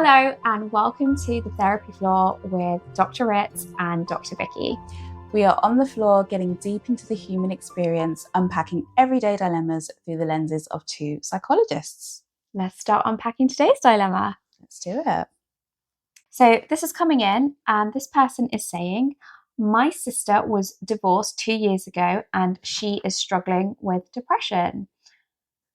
Hello and welcome to the Therapy Floor with Dr. Ritz and Dr. Vicky. We are on the floor getting deep into the human experience, unpacking everyday dilemmas through the lenses of two psychologists. Let's start unpacking today's dilemma. Let's do it. So this is coming in and this person is saying, my sister was divorced 2 years ago and she is struggling with depression.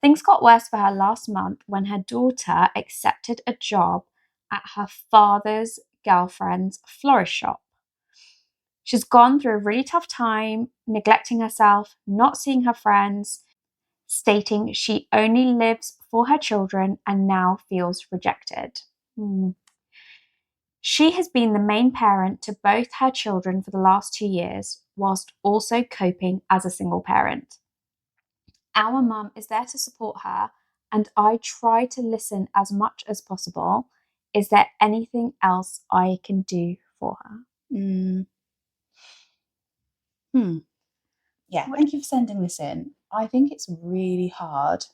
Things got worse for her last month when her daughter accepted a job at her father's girlfriend's florist shop. She's gone through a really tough time, neglecting herself, not seeing her friends, stating she only lives for her children and now feels rejected. She has been the main parent to both her children for the last 2 years, whilst also coping as a single parent. Our mum is there to support her, and I try to listen as much as possible. Is there anything else I can do for her? Yeah, thank you for sending this in. I think it's really hard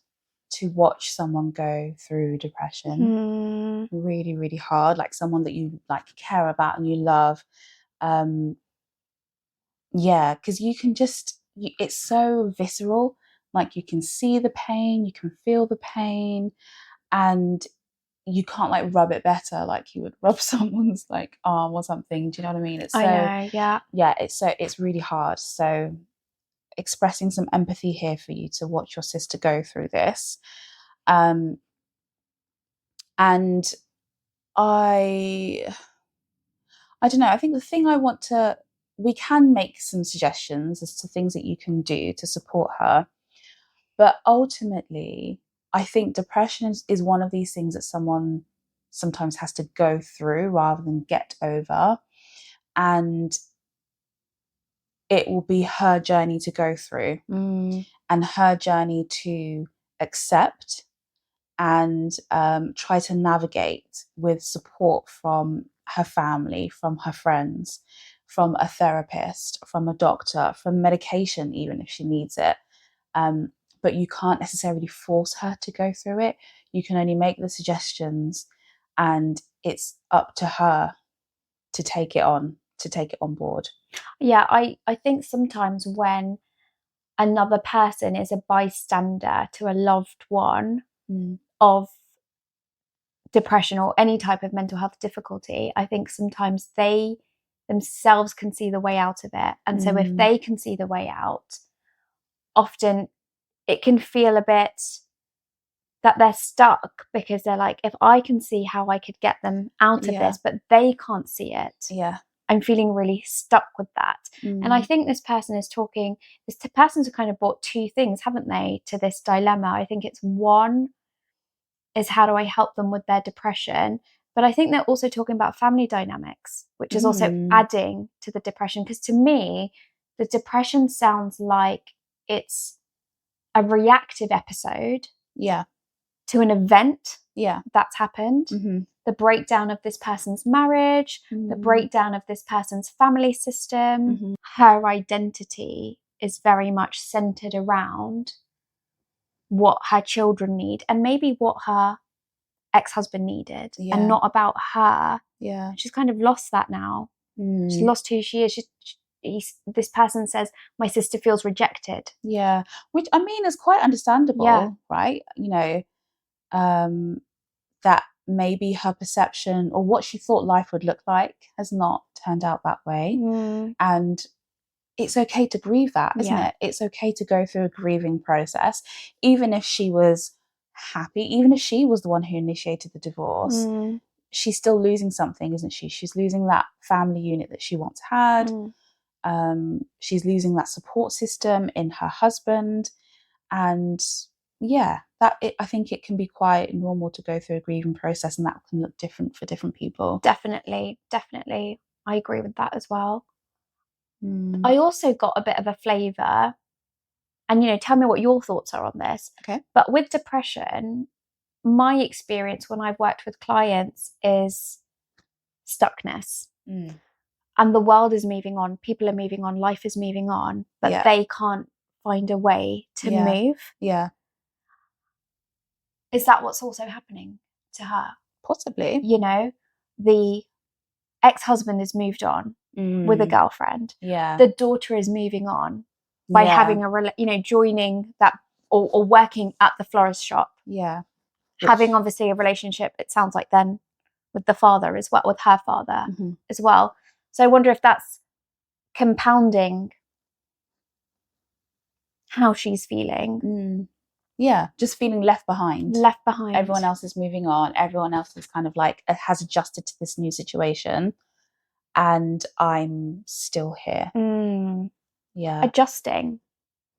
to watch someone go through depression. Really, really hard. Like someone that you care about and you love. Yeah, because you can it's so visceral. Like you can see the pain, you can feel the pain, and you can't rub it better like you would rub someone's arm or something. Do you know what I mean? I know, yeah. Yeah, it's really hard. So expressing some empathy here for you to watch your sister go through this. And I don't know, I think the thing we can make some suggestions as to things that you can do to support her. But ultimately, I think depression is one of these things that someone sometimes has to go through rather than get over. And it will be her journey to go through and her journey to accept and try to navigate with support from her family, from her friends, from a therapist, from a doctor, from medication, even if she needs it. But you can't necessarily force her to go through it. You can only make the suggestions, and it's up to her to take it on board. Yeah, I think sometimes when another person is a bystander to a loved one of depression or any type of mental health difficulty, I think sometimes they themselves can see the way out of it. And so if they can see the way out, often it can feel a bit that they're stuck because they're like, if I can see how I could get them out of this, but they can't see it. Yeah. I'm feeling really stuck with that. And I think this person's kind of brought two things, haven't they, to this dilemma. I think it's one is how do I help them with their depression? But I think they're also talking about family dynamics, which is also adding to the depression. Because to me, the depression sounds like it's a reactive episode to an event that's happened. The breakdown of this person's marriage, the breakdown of this person's family system. Her identity is very much centered around what her children need and maybe what her ex-husband needed and not about her. She's kind of lost that now. She's lost who she is. This person says, my sister feels rejected. Which I mean is quite understandable, right? That maybe her perception or what she thought life would look like has not turned out that way. And it's okay to grieve that, isn't it? It's okay to go through a grieving process, even if she was happy, even if she was the one who initiated the divorce. She's still losing something, isn't she? She's losing that family unit that she once had. She's losing that support system in her husband. And I think it can be quite normal to go through a grieving process, and that can look different for different people. Definitely. I agree with that as well. I also got a bit of a flavour, and tell me what your thoughts are on this. Okay. But with depression, my experience when I've worked with clients is stuckness. And the world is moving on, people are moving on, life is moving on, but they can't find a way to move. Is that what's also happening to her? Possibly. You know, the ex-husband has moved on with a girlfriend. Yeah. The daughter is moving on by having joining that or working at the florist shop. Yeah. Having obviously a relationship, it sounds like then with the father as well, with her father as well. So I wonder if that's compounding how she's feeling. Yeah, just feeling left behind. Everyone else is moving on. Everyone else is kind of like has adjusted to this new situation, and I'm still here. Yeah, adjusting.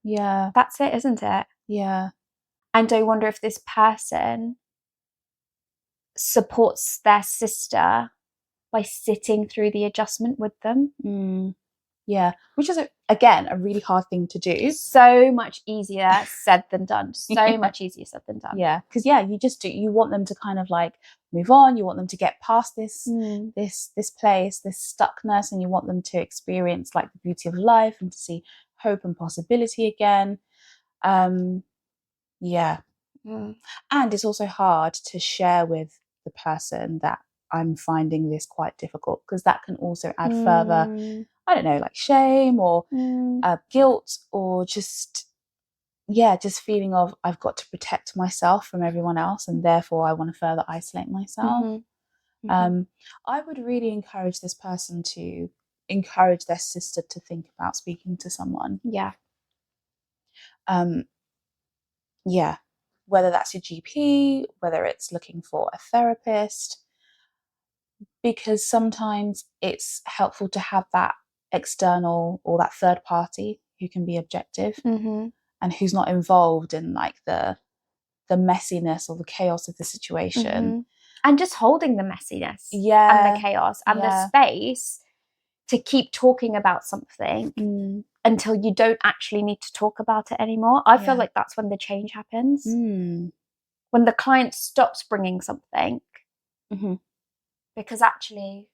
Yeah, that's it, isn't it? Yeah. And I wonder if this person supports their sister by sitting through the adjustment with them. Yeah, which is again a really hard thing to do. So much easier said than done. So much easier said than done. Yeah, because you want them to kind of like move on. You want them to get past this place, this stuckness, and you want them to experience like the beauty of life and to see hope and possibility again. Yeah. And it's also hard to share with the person that I'm finding this quite difficult, because that can also add further, I don't know, like shame or guilt, or just feeling of I've got to protect myself from everyone else, and therefore I want to further isolate myself. I would really encourage this person to encourage their sister to think about speaking to someone. Yeah, whether that's your GP, whether it's looking for a therapist, because sometimes it's helpful to have that external or that third party who can be objective and who's not involved in like the messiness or the chaos of the situation. And just holding the messiness and the chaos and the space to keep talking about something until you don't actually need to talk about it anymore. I feel like that's when the change happens. When the client stops bringing something because actually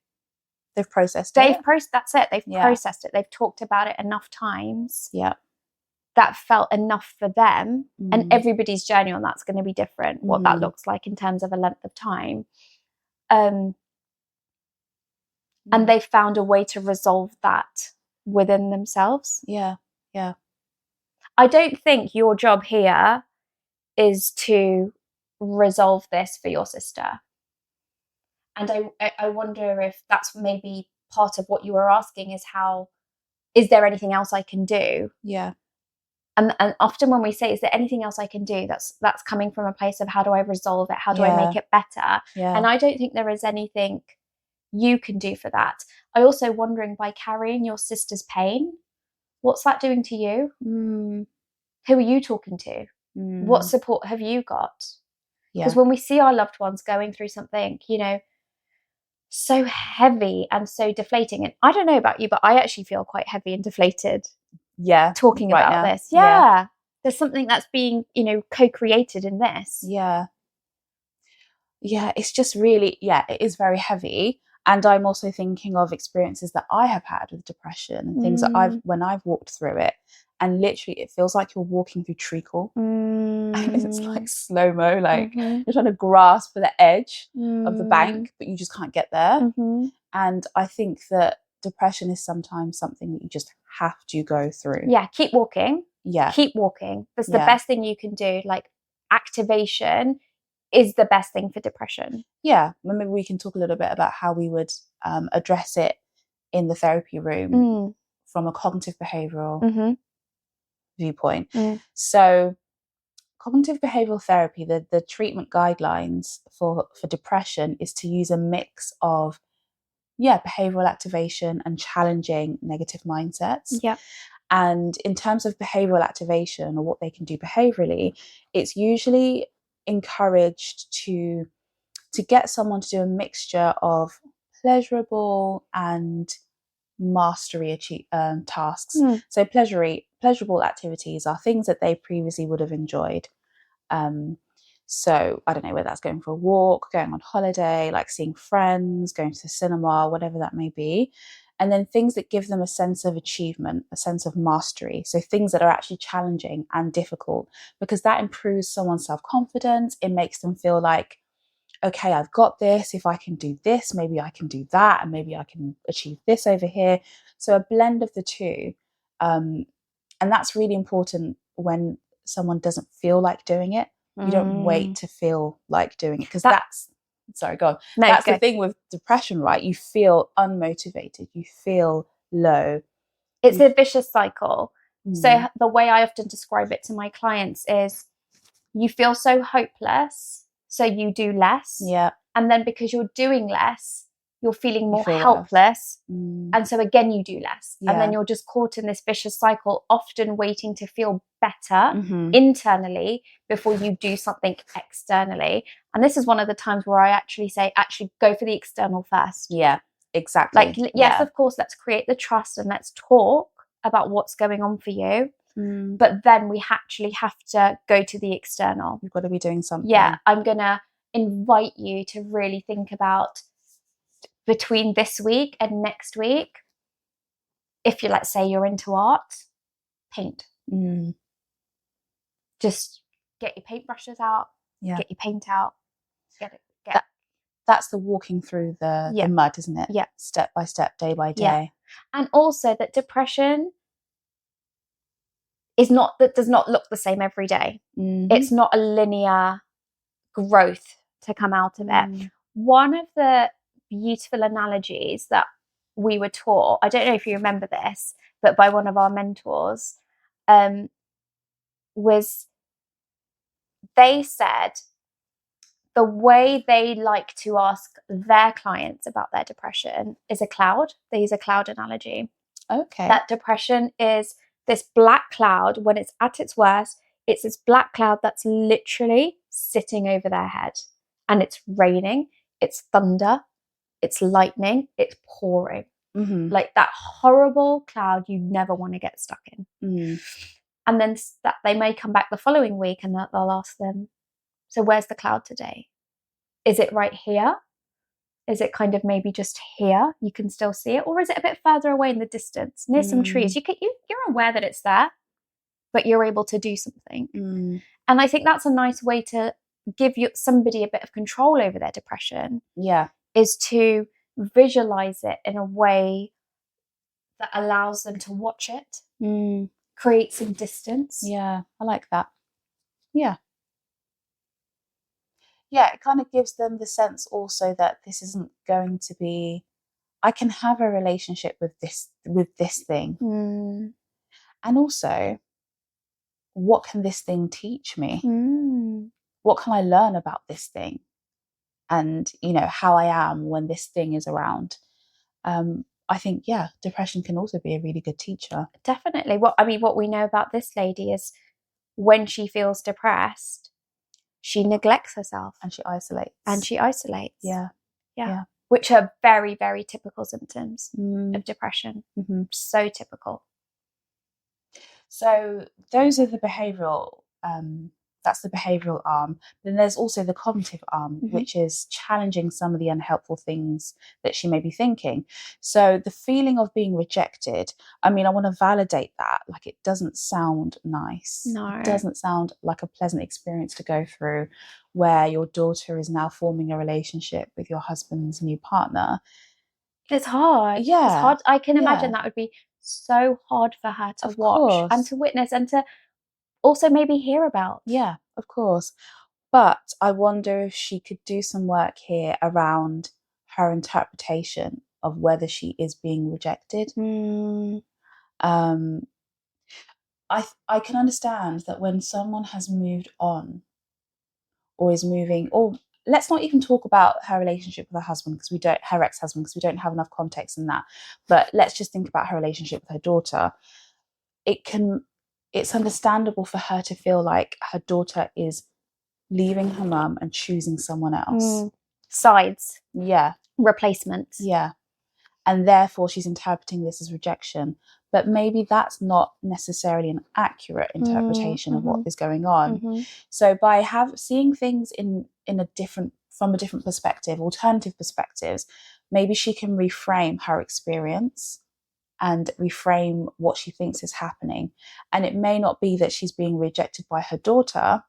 they've processed it. That's it. They've processed it. They've talked about it enough times. Yeah. That felt enough for them. And everybody's journey on that's going to be different, what that looks like in terms of a length of time. And they've found a way to resolve that within themselves. Yeah. I don't think your job here is to resolve this for your sister. And I wonder if that's maybe part of what you were asking, is there anything else I can do? Yeah. And often when we say, is there anything else I can do? That's coming from a place of how do I resolve it? How do I make it better? Yeah. And I don't think there is anything you can do for that. I also wondering, by carrying your sister's pain, what's that doing to you? Who are you talking to? What support have you got? Because when we see our loved ones going through something, so heavy and so deflating, and I don't know about you, but I actually feel quite heavy and deflated talking right about now. this. There's something that's being co-created in this. It's just really it is very heavy. And I'm also thinking of experiences that I have had with depression and things that when I've walked through it, and literally it feels like you're walking through treacle. And it's like slow-mo, like you're trying to grasp for the edge of the bank, but you just can't get there. And I think that depression is sometimes something that you just have to go through. Keep walking. Keep walking. That's the best thing you can do. Like, activation is the best thing for depression. Maybe we can talk a little bit about how we would address it in the therapy room from a cognitive behavioral viewpoint. So cognitive behavioral therapy, the treatment guidelines for depression is to use a mix of behavioral activation and challenging negative mindsets. And in terms of behavioral activation, or what they can do behaviorally, it's usually encouraged to get someone to do a mixture of pleasurable and mastery tasks. So pleasurable activities are things that they previously would have enjoyed. So I don't know whether that's going for a walk, going on holiday, like seeing friends, going to the cinema, whatever that may be. And then things that give them a sense of achievement, a sense of mastery. So things that are actually challenging and difficult, because that improves someone's self-confidence. It makes them feel like okay, I've got this. If I can do this, maybe I can do that, and maybe I can achieve this over here. So a blend of the two. And that's really important when someone doesn't feel like doing it. You don't wait to feel like doing it, because that's sorry, go on. No, that's go. the thing with depression, right? You feel unmotivated, you feel low. It's a vicious cycle. So the way I often describe it to my clients is you feel so hopeless, so you do less. Yeah. And then because you're doing less, you're feeling more helpless. And so again, you do less. Yeah. And then you're just caught in this vicious cycle, often waiting to feel better internally before you do something externally. And this is one of the times where I actually say, go for the external first. Yeah, exactly. Like, yes, of course, let's create the trust and let's talk about what's going on for you. But then we actually have to go to the external. You've got to be doing something. Yeah, I'm going to invite you to really think about between this week and next week, if you, let's say you're into art, paint. Just get your paintbrushes out, get your paint out, that's the walking through the mud, isn't it? Yeah. Step by step, day by day. Yeah. And also that depression does not look the same every day. It's not a linear growth to come out of it. One of the beautiful analogies that we were taught, I don't know if you remember this, but by one of our mentors, was they said the way they like to ask their clients about their depression is a cloud. They use a cloud analogy. Okay. That depression is this black cloud. When it's at its worst, it's this black cloud that's literally sitting over their head. And it's raining, it's thunder, it's lightning, it's pouring. Like that horrible cloud you never want to get stuck in. And then that they may come back the following week and they'll ask them, so where's the cloud today? Is it right here? Is it kind of maybe just here? You can still see it? Or is it a bit further away in the distance, near some trees? You're aware that it's there, but you're able to do something. And I think that's a nice way to give somebody a bit of control over their depression. Yeah. Is to visualize it in a way that allows them to watch it, create some distance. Yeah, I like that. Yeah. Yeah, it kind of gives them the sense also that this isn't going to be, I can have a relationship with this thing. And also, what can this thing teach me? What can I learn about this thing? And, how I am when this thing is around. I think, depression can also be a really good teacher. Definitely. What we know about this lady is when she feels depressed, she neglects herself. And she isolates. Yeah. Which are very, very typical symptoms of depression. So typical. So those are the behavioural, that's the behavioural arm. Then there's also the cognitive arm, which is challenging some of the unhelpful things that she may be thinking. So the feeling of being rejected, I want to validate that. Like, it doesn't sound nice. No. It doesn't sound like a pleasant experience to go through, where your daughter is now forming a relationship with your husband's new partner. It's hard. Yeah. It's hard. I can imagine that would be so hard for her to watch and to witness and to also maybe hear about. Yeah, of course. But I wonder if she could do some work here around her interpretation of whether she is being rejected. I can understand that when someone has moved on or is moving, or let's not even talk about her relationship with her husband, her ex-husband, because we don't have enough context in that. But let's just think about her relationship with her daughter. It's understandable for her to feel like her daughter is leaving her mum and choosing someone else. Sides. Yeah. Replacements. Yeah. And therefore she's interpreting this as rejection. But maybe that's not necessarily an accurate interpretation of what is going on. So by seeing things from a different perspective, alternative perspectives, maybe she can reframe her experience and reframe what she thinks is happening. And it may not be that she's being rejected by her daughter,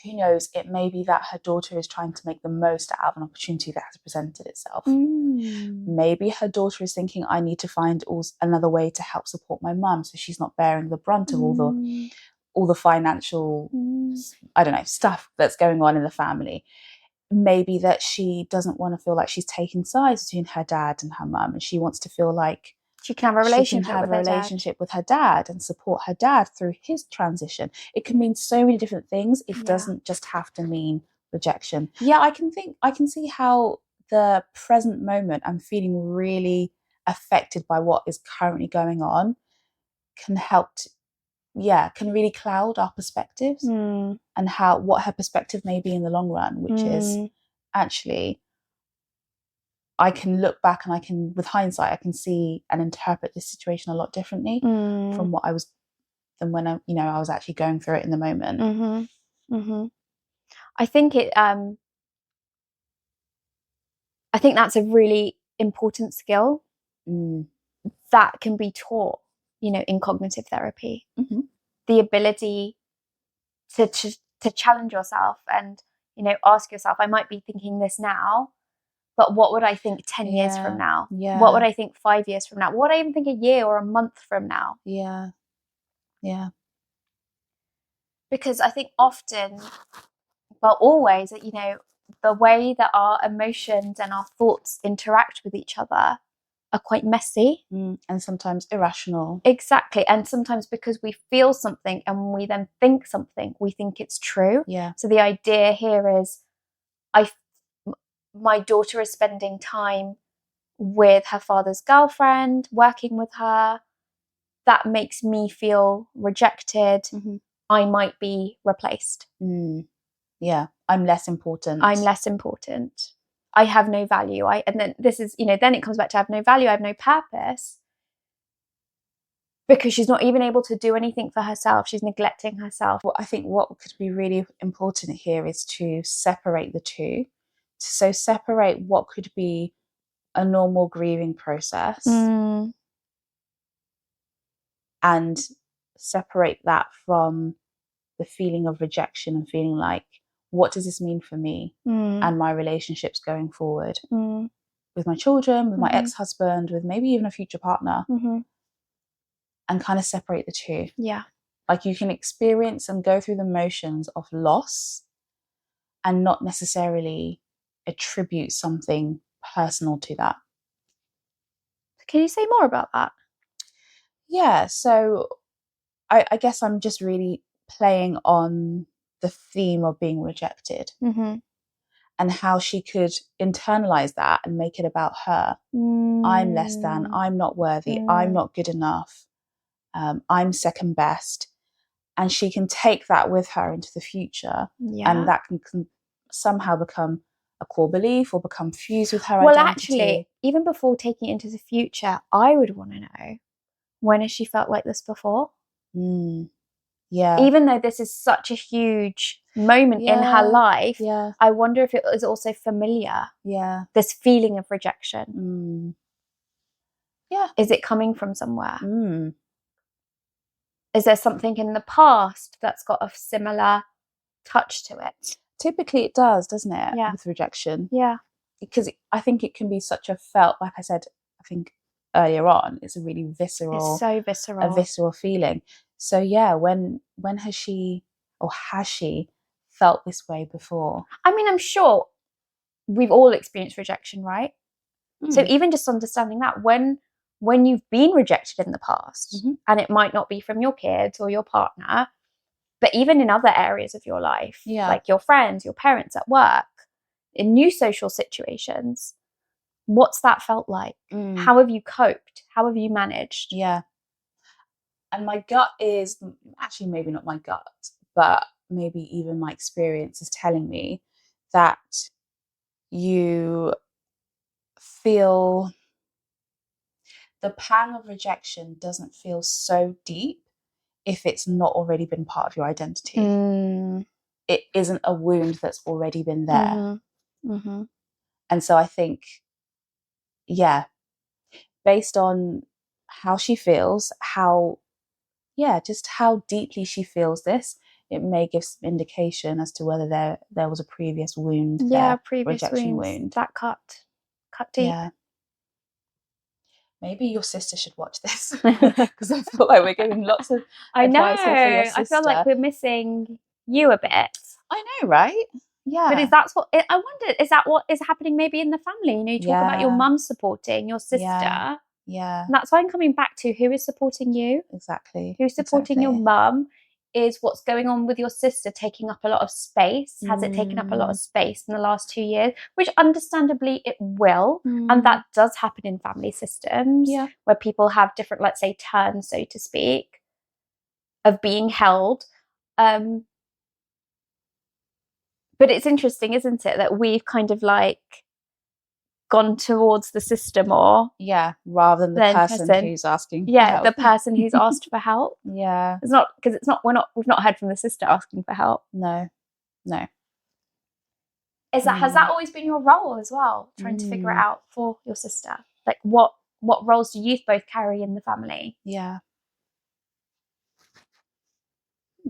who knows, it may be that her daughter is trying to make the most out of an opportunity that has presented itself. Maybe her daughter is thinking, I need to find another way to help support my mum so she's not bearing the brunt of all the financial, I don't know, stuff that's going on in the family. Maybe that she doesn't want to feel like she's taking sides between her dad and her mum, and she wants to feel like she can have a relationship with her dad and support her dad through his transition. It can mean so many different things. It doesn't just have to mean rejection. Yeah, I can see how the present moment I'm feeling really affected by what is currently going on can really cloud our perspectives and what her perspective may be in the long run, which is actually, I can look back and with hindsight, I can see and interpret this situation a lot differently from what than when I was actually going through it in the moment. I think I think that's a really important skill that can be taught, in cognitive therapy. The ability to challenge yourself and, ask yourself, I might be thinking this now, but what would I think 10 years from now? What would I think 5 years from now? What would I even think a year or a month from now? Yeah. Because I think often, well, always, the way that our emotions and our thoughts interact with each other are quite messy. And sometimes irrational. Exactly. And sometimes because we feel something and we then think something, we think it's true. Yeah. So the idea here is, my daughter is spending time with her father's girlfriend, working with her. That makes me feel rejected. I might be replaced. Yeah. I'm less important. I have no value. And then this is, then it comes back to I have no value. I have no purpose. Because she's not even able to do anything for herself. She's neglecting herself. Well, I think what could be really important here is to separate the two. So separate what could be a normal grieving process and separate that from the feeling of rejection and feeling like, what does this mean for me and my relationships going forward with my children, with my ex-husband, with maybe even a future partner, and kind of separate the two. Yeah. Like, you can experience and go through the motions of loss and not necessarily attribute something personal to that. Can you say more about that? Yeah, so I guess I'm just really playing on the theme of being rejected and how she could internalize that and make it about her. I'm less than, I'm not worthy, I'm not good enough, I'm second best. And she can take that with her into the future, and that can somehow become a core belief or become fused with her identity. Well, actually, even before taking it into the future, I would want to know, when has she felt like this before? Yeah. Even though this is such a huge moment in her life, I wonder if it was also familiar. Yeah. This feeling of rejection. Yeah. Is it coming from somewhere? Is there something in the past that's got a similar touch to it? Typically it does, doesn't it? Yeah. With rejection. Yeah. Because I think it can be such a felt, like I said, I think earlier on, it's a really visceral. It's so visceral. A visceral feeling. So yeah, when has she felt this way before? I mean, I'm sure we've all experienced rejection, right? So even just understanding that when you've been rejected in the past, and it might not be from your kids or your partner, but even in other areas of your life, like your friends, your parents, at work, in new social situations, what's that felt like? How have you coped? How have you managed? Yeah. And my gut is, actually maybe not my gut, but maybe even my experience is telling me that you feel the pang of rejection doesn't feel so deep if it's not already been part of your identity. It isn't a wound that's already been there. And so I think, based on how she feels, just how deeply she feels this, it may give some indication as to whether there was a previous wound. Previous rejection wounds wound that cut deep. Yeah. Maybe your sister should watch this, because I feel like we're giving lots of advice here for your sister. I feel like we're missing you a bit. I know, right? Yeah. But I wonder, is that what is happening maybe in the family? You talk about your mum supporting your sister. Yeah. And that's why I'm coming back to who is supporting you. Exactly. Who's supporting your mum is what's going on with your sister taking up a lot of space. Has it taken up a lot of space in the last 2 years? Which understandably it will. And that does happen in family systems where people have different, let's say, turns, so to speak, of being held. But it's interesting, isn't it, that we've kind of like gone towards the sister more. Yeah, rather than the person who's asking for help. The person who's asked for help. Yeah. It's not because we've not heard from the sister asking for help. No. Has that always been your role as well? Trying to figure it out for your sister? Like what roles do you both carry in the family? Yeah.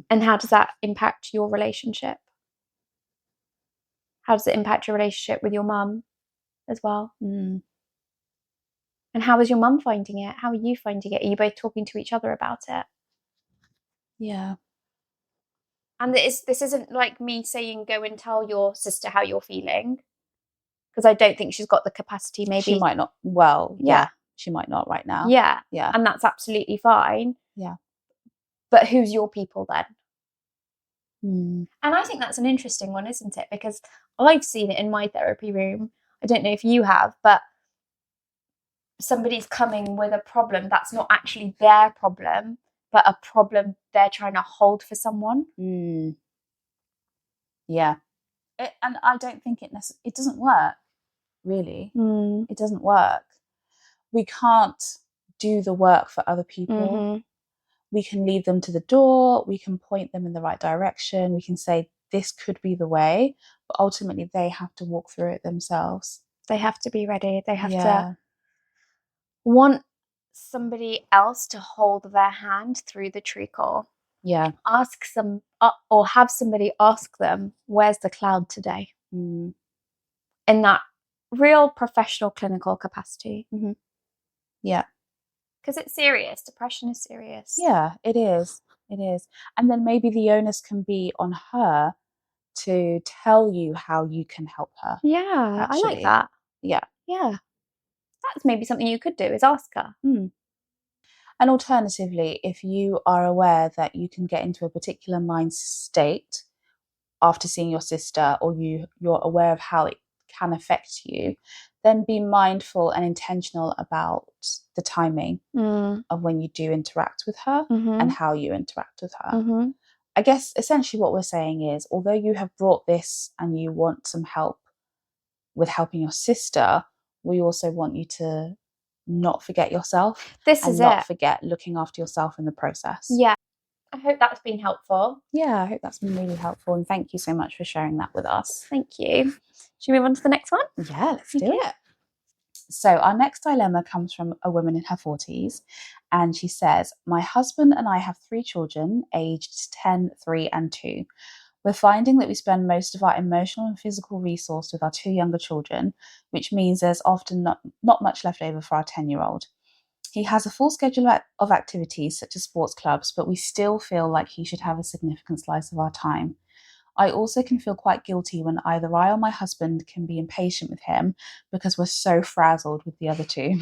And how does that impact your relationship? How does it impact your relationship with your mum as well? And how is your mum finding it? How are you finding it? Are you both talking to each other about it? Yeah. And this isn't like me saying go and tell your sister how you're feeling, because I don't think she's got the capacity. Maybe she might not. Well, yeah, she might not right now. Yeah, and that's absolutely fine. Yeah, but who's your people then? And I think that's an interesting one, isn't it? Because I've seen it in my therapy room. I don't know if you have, but somebody's coming with a problem that's not actually their problem, but a problem they're trying to hold for someone. Yeah. And I don't think it doesn't work, really. It doesn't work. We can't do the work for other people. We can lead them to the door. We can point them in the right direction. We can say, this could be the way. But ultimately, they have to walk through it themselves. They have to be ready. They have to want somebody else to hold their hand through the treacle. Yeah. Ask some, or have somebody ask them, where's the cloud today? In that real professional clinical capacity. Yeah. Because it's serious. Depression is serious. Yeah, it is. It is. And then maybe the onus can be on her to tell you how you can help her. Yeah, actually. I like that. Yeah. Yeah. That's maybe something you could do, is ask her. And alternatively, if you are aware that you can get into a particular mind state after seeing your sister, or you're aware of how it can affect you, then be mindful and intentional about the timing of when you do interact with her and how you interact with her. I guess essentially what we're saying is, although you have brought this and you want some help with helping your sister, we also want you to not forget yourself. Not forget looking after yourself in the process. Yeah. I hope that's been helpful. Yeah, I hope that's been really helpful. And thank you so much for sharing that with us. Thank you. Should we move on to the next one? Yeah, let's do it. So our next dilemma comes from a woman in her 40s. And she says, my husband and I have 3 children aged 10, 3 and 2. We're finding that we spend most of our emotional and physical resource with our 2 younger children, which means there's often not much left over for our 10-year-old. He has a full schedule of activities such as sports clubs, but we still feel like he should have a significant slice of our time. I also can feel quite guilty when either I or my husband can be impatient with him because we're so frazzled with the other 2.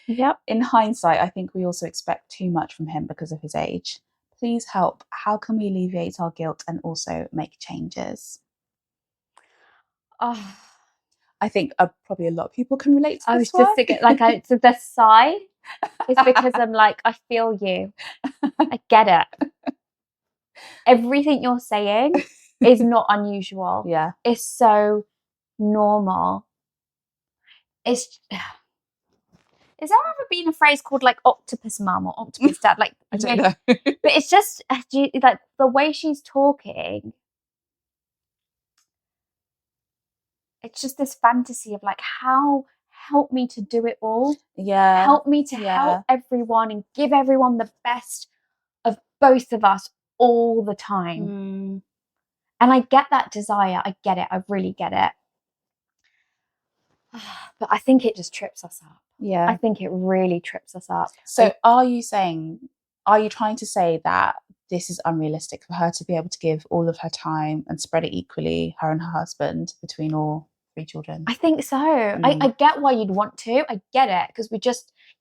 Yep. In hindsight, I think we also expect too much from him because of his age. Please help. How can we alleviate our guilt and also make changes? I think probably a lot of people can relate to this one. I was just thinking, the sigh is because I'm like, I feel you. I get it. Everything you're saying is not unusual. Yeah. It's so normal. Is there ever been a phrase called like octopus mum or octopus dad? Like, I don't know. But it's just like the way she's talking. It's just this fantasy of like, how help me to do it all. Yeah. Help me to help everyone and give everyone the best of both of us all the time. And I get that desire. I get it. I really get it. But I think it just trips us up. Yeah. I think it really trips us up. So are you trying to say that this is unrealistic for her to be able to give all of her time and spread it equally, her and her husband, between all 3 children? I think so. I get why you'd want to. I get it, because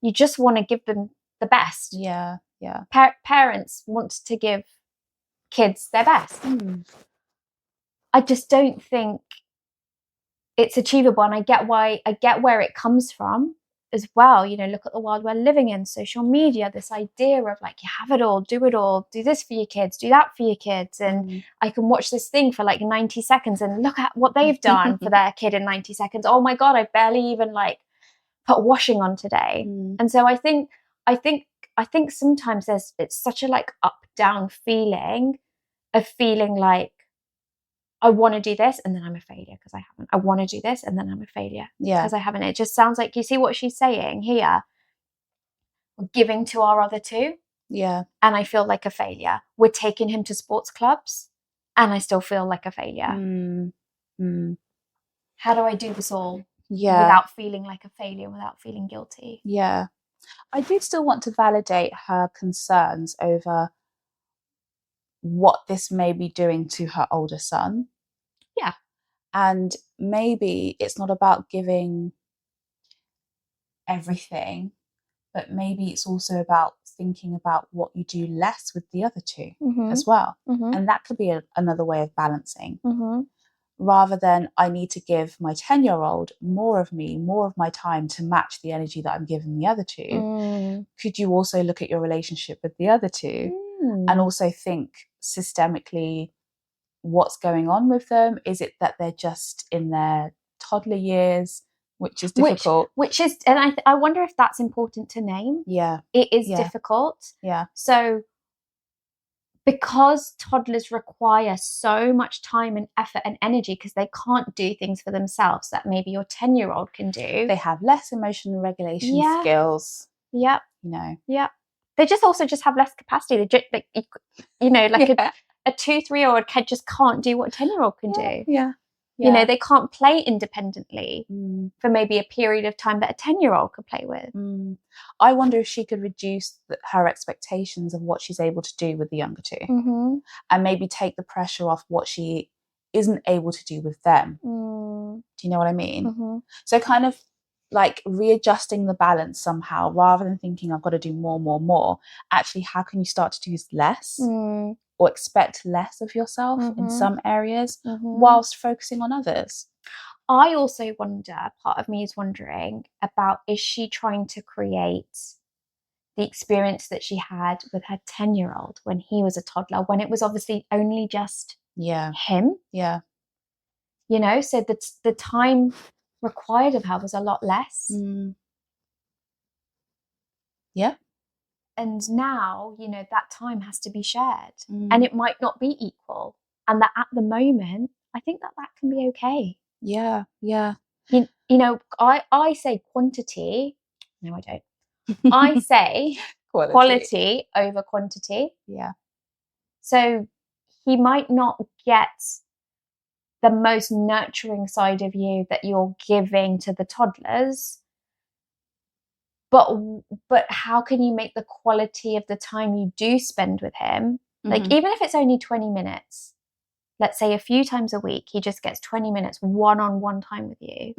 you just want to give them the best. Yeah, yeah. Parents want to give kids their best. I just don't think it's achievable, and I get where it comes from as well. You know, look at the world we're living in, social media, this idea of like, you have it all, do this for your kids, do that for your kids, and I can watch this thing for like 90 seconds and look at what they've done for their kid in 90 seconds. Oh my god, I barely even like put washing on today. And so I think sometimes it's such a like up down feeling of feeling like, I want to do this and then I'm a failure because I haven't. I want to do this and then I'm a failure because I haven't. It just sounds like, you see what she's saying here? We're giving to our other 2. Yeah. And I feel like a failure. We're taking him to sports clubs and I still feel like a failure. How do I do this all without feeling like a failure, without feeling guilty? Yeah. I do still want to validate her concerns over what this may be doing to her older son. Yeah. And maybe it's not about giving everything, but maybe it's also about thinking about what you do less with the other 2 as well. And that could be another way of balancing. Rather than, I need to give my 10-year-old more of me, more of my time to match the energy that I'm giving the other 2. Could you also look at your relationship with the other 2 and also think systemically what's going on with them? Is it that they're just in their toddler years, which is difficult? Which is, and I wonder if that's important to name. Yeah. It is difficult. Yeah. So because toddlers require so much time and effort and energy because they can't do things for themselves that maybe your 10-year-old can do. They have less emotional regulation skills. Yep. You know. Yep. They just have less capacity. They a 2-3-year-old kid just can't do what a 10-year-old can do. Yeah. You know, they can't play independently for maybe a period of time that a 10-year-old could play with. I wonder if she could reduce her expectations of what she's able to do with the younger 2 and maybe take the pressure off what she isn't able to do with them. Do you know what I mean? So kind of like readjusting the balance somehow, rather than thinking I've got to do more. Actually, how can you start to do less? Or expect less of yourself in some areas whilst focusing on others? I also wonder, part of me is wondering about, is she trying to create the experience that she had with her 10-year-old when he was a toddler, when it was obviously only just him? Yeah. You know, so the time required of her was a lot less. Yeah. And now, you know, that time has to be shared and it might not be equal. And that at the moment, I think that can be okay. Yeah, yeah. You know, I say quantity. No, I don't. I say quality over quantity. Yeah. So he might not get the most nurturing side of you that you're giving to the toddlers. But how can you make the quality of the time you do spend with him, like even if it's only 20 minutes, let's say a few times a week, he just gets 20 minutes one-on-one time with you,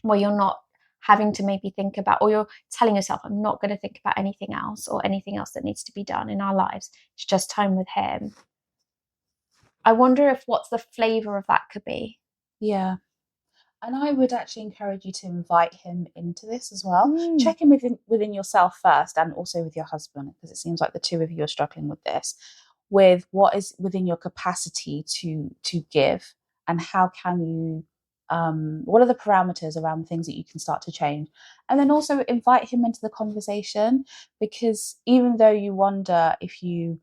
where you're not having to maybe think about, or you're telling yourself, I'm not going to think about anything else or anything else that needs to be done in our lives. It's just time with him. I wonder if what's the flavour of that could be. Yeah. And I would actually encourage you to invite him into this as well. Check in within yourself first, and also with your husband, because it seems like the 2 of you are struggling with this, with what is within your capacity to give, and how can you, what are the parameters around the things that you can start to change. And then also invite him into the conversation, because even though you wonder if you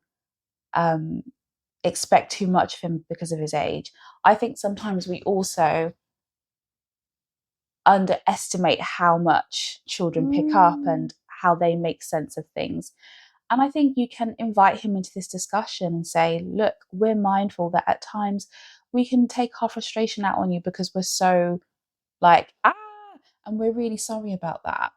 expect too much of him because of his age, I think sometimes we also underestimate how much children pick up and how they make sense of things. And I think you can invite him into this discussion and say, look, we're mindful that at times we can take our frustration out on you because we're so like, and we're really sorry about that.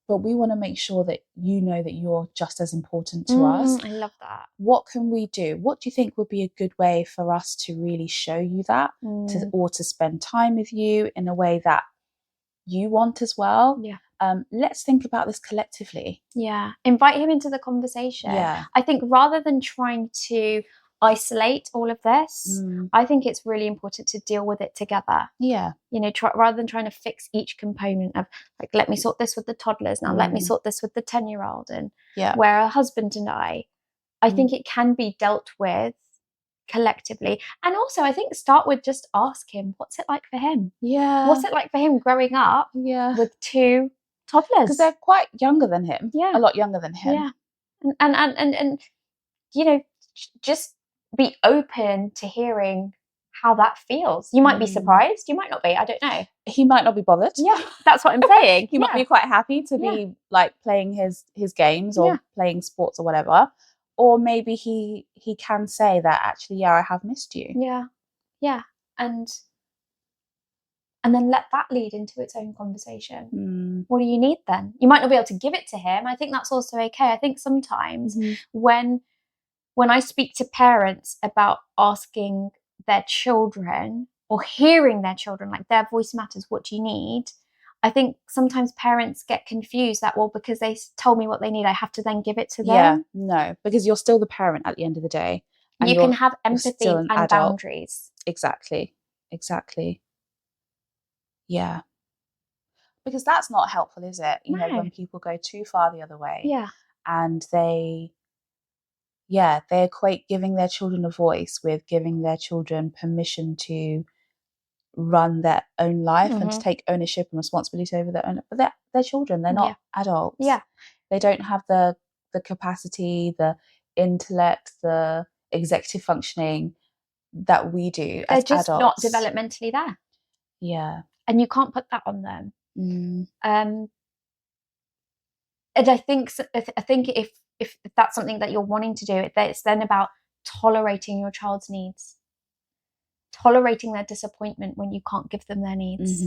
But we want to make sure that you know that you're just as important to us. I love that. What can we do? What do you think would be a good way for us to really show you that, or to spend time with you in a way that you want as well? Yeah. Let's think about this collectively. Yeah. Invite him into the conversation. Yeah. I think rather than trying to isolate all of this, I think it's really important to deal with it together. Yeah. You know, rather than trying to fix each component of like, let me sort this with the toddlers now, let me sort this with the 10-year-old, and where a husband and I think it can be dealt with collectively. And also I think start with just ask him, what's it like for him? Yeah. What's it like for him growing up with 2 toddlers? Because they're quite younger than him. Yeah. A lot younger than him. Yeah. And you know, just be open to hearing how that feels. You might be surprised, you might not be, I don't know. He might not be bothered. Yeah, that's what I'm saying. He might be quite happy to be like playing his games or playing sports or whatever. Or maybe he can say that actually, I have missed you. Yeah. And then let that lead into its own conversation. What do you need then? You might not be able to give it to him. I think that's also okay. I think sometimes when I speak to parents about asking their children or hearing their children, like their voice matters, what do you need? I think sometimes parents get confused that, well, because they told me what they need, I have to then give it to them. Yeah, no, because you're still the parent at the end of the day. And you can have empathy and adult boundaries. Exactly. Yeah. Because that's not helpful, is it? You know, when people go too far the other way. Yeah. And they equate giving their children a voice with giving their children permission to run their own life and to take ownership and responsibility over their own. But they're children. They're not adults. Yeah. They don't have the capacity, the intellect, the executive functioning that we do as adults. They're just not developmentally there. Yeah. And you can't put that on them. And I think if that's something that you're wanting to do, it's then about tolerating your child's needs, tolerating their disappointment when you can't give them their needs,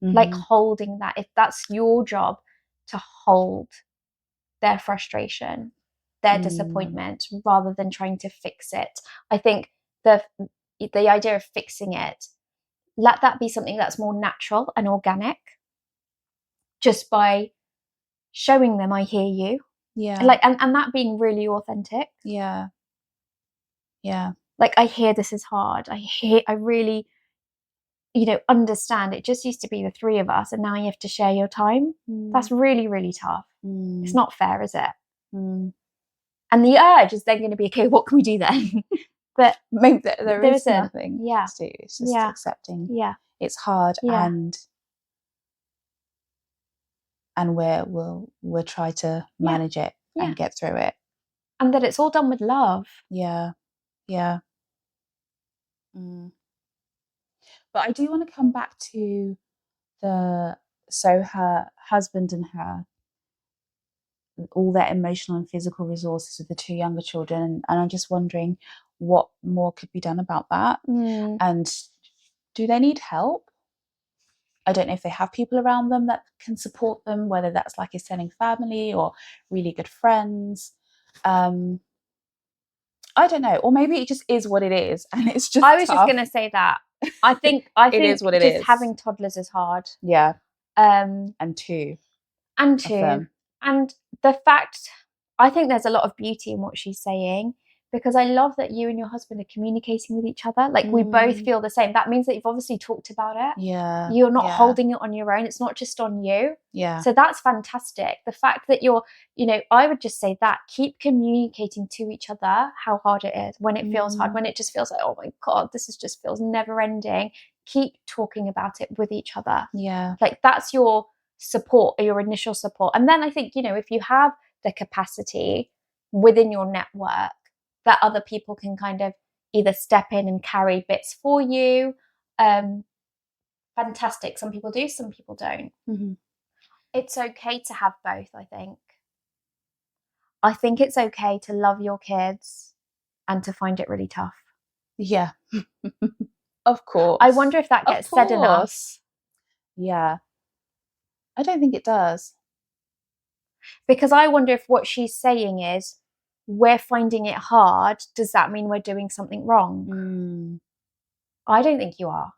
like holding that. If that's your job, to hold their frustration, their disappointment, rather than trying to fix it. I think the idea of fixing it, let that be something that's more natural and organic, just by showing them I hear you. Yeah. Like and that being really authentic. Yeah. Like, I hear this is hard. I really, understand. It just used to be the 3 of us, and now you have to share your time. That's really, really tough. It's not fair, is it? And the urge is then going to be, okay, what can we do then? But maybe there is nothing to do. It's just accepting. Yeah. It's hard, and we'll try to manage it and get through it. And that it's all done with love. Yeah. But I do want to come back to her husband and her, all their emotional and physical resources with the 2 younger children, and I'm just wondering what more could be done about that. And do they need help? I don't know if they have people around them that can support them, whether that's like extending family or really good friends. I don't know, or maybe it just is what it is, and it's just. I was just going to say that. I think it is what it just is. Having toddlers is hard. Yeah. And 2. And the fact, I think there's a lot of beauty in what she's saying, because I love that you and your husband are communicating with each other. Like, we both feel the same. That means that you've obviously talked about it. Yeah. You're not holding it on your own. It's not just on you. Yeah. So that's fantastic. The fact that you're, I would just say that keep communicating to each other how hard it is, when it feels hard, when it just feels like, oh my God, just feels never ending. Keep talking about it with each other. Yeah. Like, that's your support, or your initial support. And then I think, if you have the capacity within your network that other people can kind of either step in and carry bits for you, fantastic. Some people do, some people don't. It's okay to have both, I think. I think it's okay to love your kids and to find it really tough. Yeah. Of course. I wonder if that gets said enough. Yeah. I don't think it does. Because I wonder if what she's saying is, we're finding it hard. Does that mean we're doing something wrong? I don't think you are.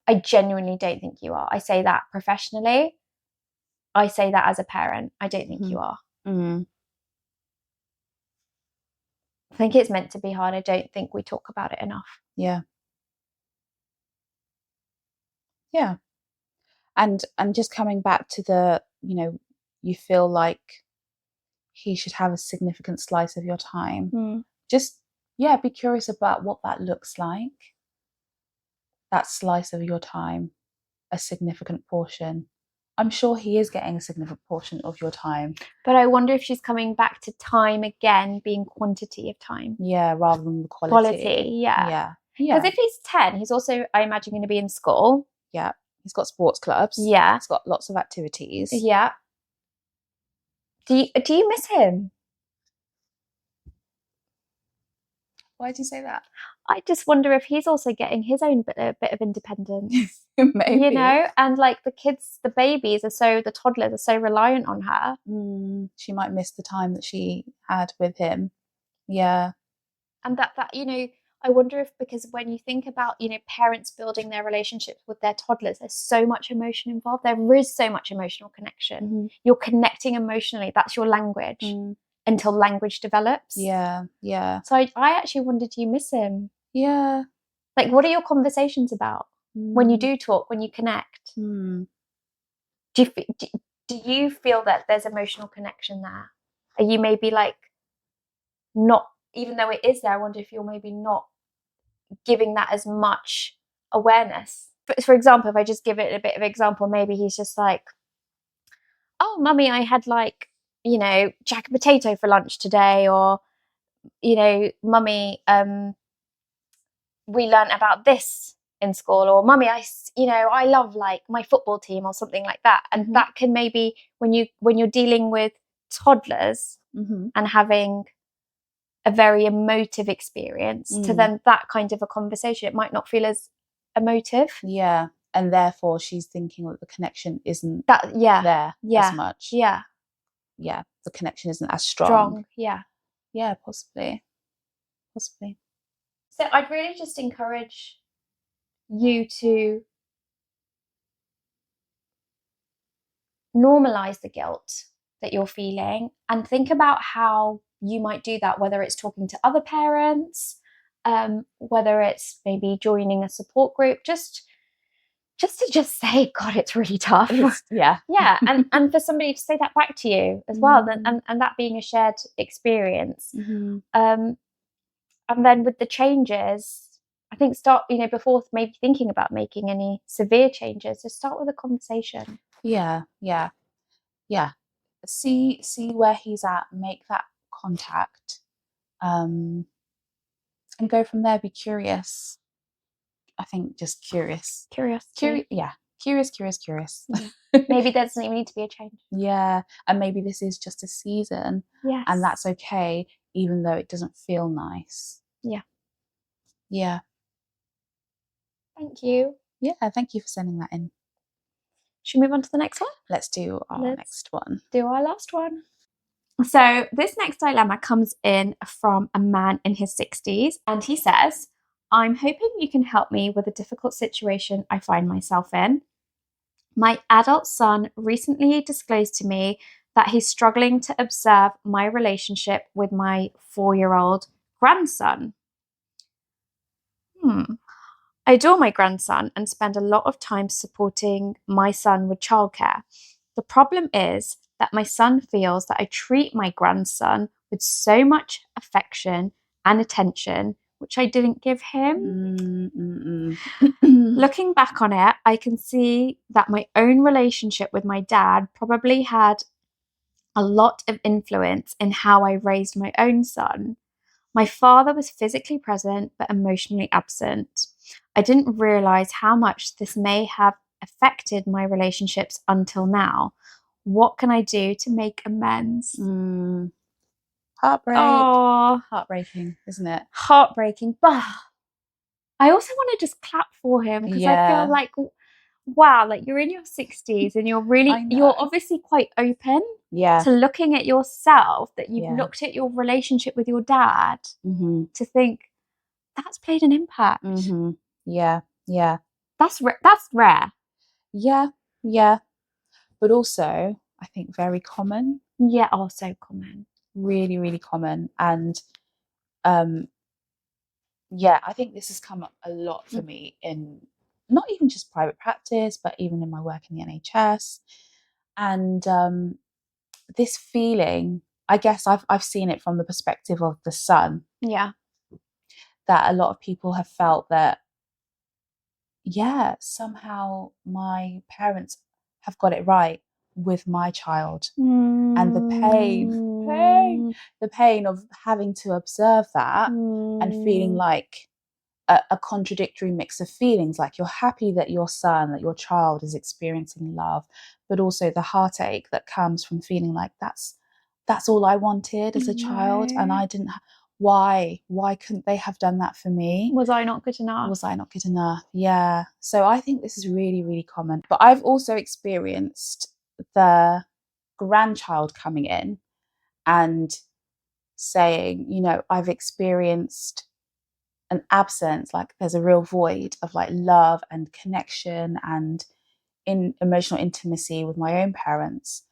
I genuinely don't think you are. I say that professionally. I say that as a parent. I don't think you are. I think it's meant to be hard. I don't think we talk about it enough. Yeah. Yeah. And just coming back to the, you feel like he should have a significant slice of your time. Just, be curious about what that looks like. That slice of your time, a significant portion. I'm sure he is getting a significant portion of your time. But I wonder if she's coming back to time again being quantity of time. Yeah, rather than the quality. Quality, yeah. Yeah. Because if he's 10, he's also, I imagine, going to be in school. Yeah. He's got sports clubs. Yeah. He's got lots of activities. Yeah. Do you miss him? Why do you say that? I just wonder if he's also getting his own bit of independence. Maybe. And like the toddlers are so reliant on her. She might miss the time that she had with him. Yeah. And that I wonder if, because when you think about, parents building their relationships with their toddlers, there's so much emotion involved. There is so much emotional connection. You're connecting emotionally. That's your language until language develops. Yeah, yeah. So I actually wonder, do you miss him? Yeah. Like, what are your conversations about when you do talk, when you connect? Do you feel that there's emotional connection there? Are you maybe like not, even though it is there, I wonder if you're maybe not giving that as much awareness. But for example, if I just give it a bit of example, maybe he's just like, oh, mummy, I had like, jack and potato for lunch today, or, mummy, we learned about this in school, or mummy, I love like my football team, or something like that. And that can maybe, when you're dealing with toddlers and having a very emotive experience, to then that kind of a conversation, it might not feel as emotive. Yeah. And therefore she's thinking that the connection isn't there as much. Yeah. Yeah. The connection isn't as strong. Yeah. Yeah, possibly. So I'd really just encourage you to normalize the guilt that you're feeling and think about how you might do that, whether it's talking to other parents, whether it's maybe joining a support group, just to say, God, it's really tough. Yeah. And for somebody to say that back to you as well, and that being a shared experience. And then with the changes, I think start, before maybe thinking about making any severe changes, just start with a conversation. Yeah. See where he's at, make that contact, and go from there. Be curious. I think just curious. Curiosity. Curious. Maybe there doesn't even need to be a change. Yeah. And maybe this is just a season. Yes. And that's okay, even though it doesn't feel nice. Yeah. Yeah. Thank you. Yeah, thank you for sending that in. Should we move on to the next one? Let's do our next one. Do our last one. So this next dilemma comes in from a man in his 60s, and he says, I'm hoping you can help me with a difficult situation I find myself in. My adult son recently disclosed to me that he's struggling to observe my relationship with my 4-year-old grandson. I adore my grandson and spend a lot of time supporting my son with childcare. The problem is that my son feels that I treat my grandson with so much affection and attention, which I didn't give him. Looking back on it, I can see that my own relationship with my dad probably had a lot of influence in how I raised my own son. My father was physically present but emotionally absent. I didn't realize how much this may have affected my relationships until now. What can I do to make amends? Heartbreak. Oh, heartbreaking, isn't it? Heartbreaking. But I also want to just clap for him because I feel like, wow, like you're in your 60s and you're obviously quite open to looking at yourself, that you've looked at your relationship with your dad to think that's played an impact. Yeah. That's rare. Yeah. But also, I think very common. Yeah, so common. Really, really common. And I think this has come up a lot for me in not even just private practice, but even in my work in the NHS. And this feeling, I guess I've seen it from the perspective of the son. Yeah. That a lot of people have felt that, somehow my parents have got it right with my child. And the pain of having to observe that and feeling like a contradictory mix of feelings, like you're happy that your son, that your child is experiencing love, but also the heartache that comes from feeling like that's all I wanted as a child, and I didn't. Why couldn't they have done that for me? Was I not good enough? Yeah. So I think this is really, really common. But I've also experienced the grandchild coming in and saying, I've experienced an absence, like there's a real void of like love and connection and in emotional intimacy with my own parents,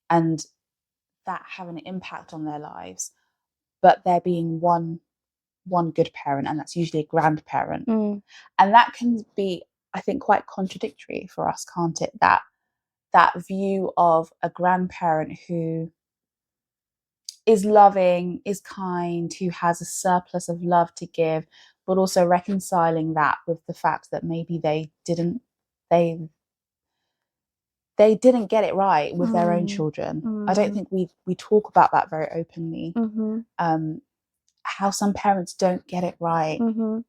and that having an impact on their lives. But there being one good parent, and that's usually a grandparent. And that can be, I think, quite contradictory for us, can't it? That view of a grandparent who is loving, is kind, who has a surplus of love to give, but also reconciling that with the fact that maybe they didn't get it right with their own children. I don't think we talk about that very openly. How some parents don't get it right, and